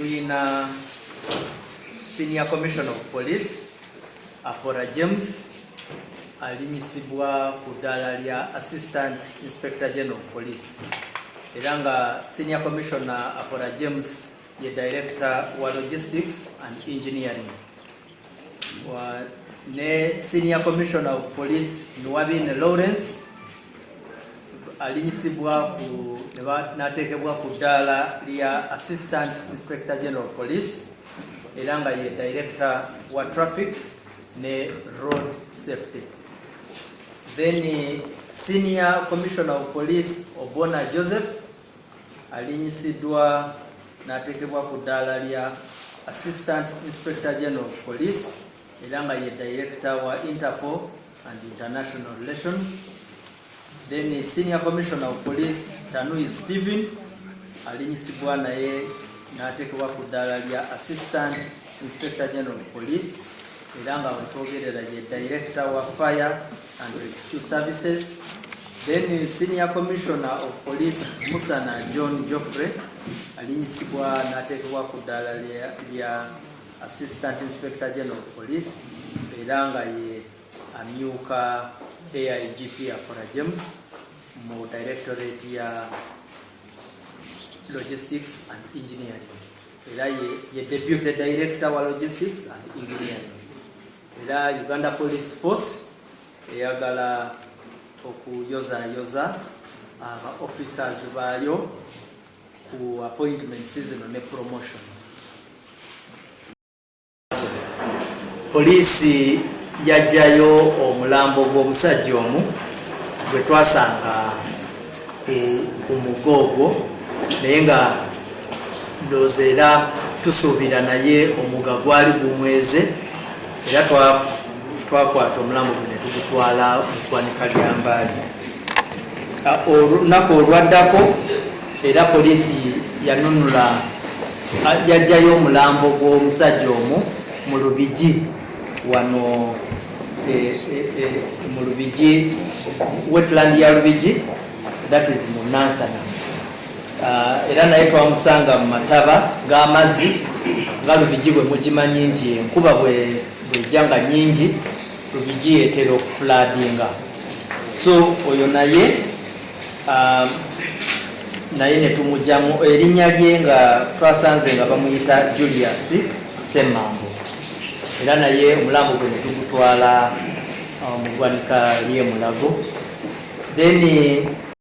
tuyina Senior Commissioner of Police Apora James alinyisibwa ku ddaala lya Assistant Inspector General of Police era nga Senior Commissioner Apora James ye Director wa Logistics and Engineering ne Senior Commissioner of Police Nwabine Lawrence alinyisibwa ku natekebwa ku ddaala lya Assistant Inspector General of Police era nga ye Director wa Traffic ne Road Safety. Then Senior Commissioner of Police Obona Joseph alinyisiddwa natekebwa ku ddaala lya Assistant Inspector General of Police era nga ye Director wa Interpol and International Relations. Then Senior Commissioner of Police Tanui Stephen alinyisibwa naye natekebwa ku ddaala lya Assistant Inspector General of Police era nga wetwogerera ye Director wa Fire and Rescue Services. Then Senior Commissioner of Police Musana John Joffrey alinyisibwa natekebwa ku ddaala lya Assistant Inspector General of Police era nga ye amyuka AIGP Apora James mu Directorate ya Logistics and Engineering era ye Deputy Director wa Logistics and Engineering era Uganda Police Force eyagala okuyoza officers bayo ku appointment season ne promotions. Police yajjayo omulambo gw'omusajja omu gwe twasanga ku mugogo naye nga ndowooza era tusuubira naye omuga gwali gumweze era twakwata omulambo gwe ne tugutwala mu ggwanika lya Mbali. Olunaku olwaddako era poliisi yanunula yajjayo omulambo gw'omusajja omu mu Lubigi wano mu Lubigi wetland ya Lubigi, that is mu Nansana. Era naye twamusanga mu mataba g'amazzi nga Lubigi bwe mugimanyi nti enkuba bw'ejja nga nnyingi Lubigi etera okufulaadinga. So oyo naye ne tumugyamu erinnya lye nga twasanze nga bamuyita Julius Semmango era naye omulambo gwe ne tugutwala mu ggwanika ly'e Mulago. Then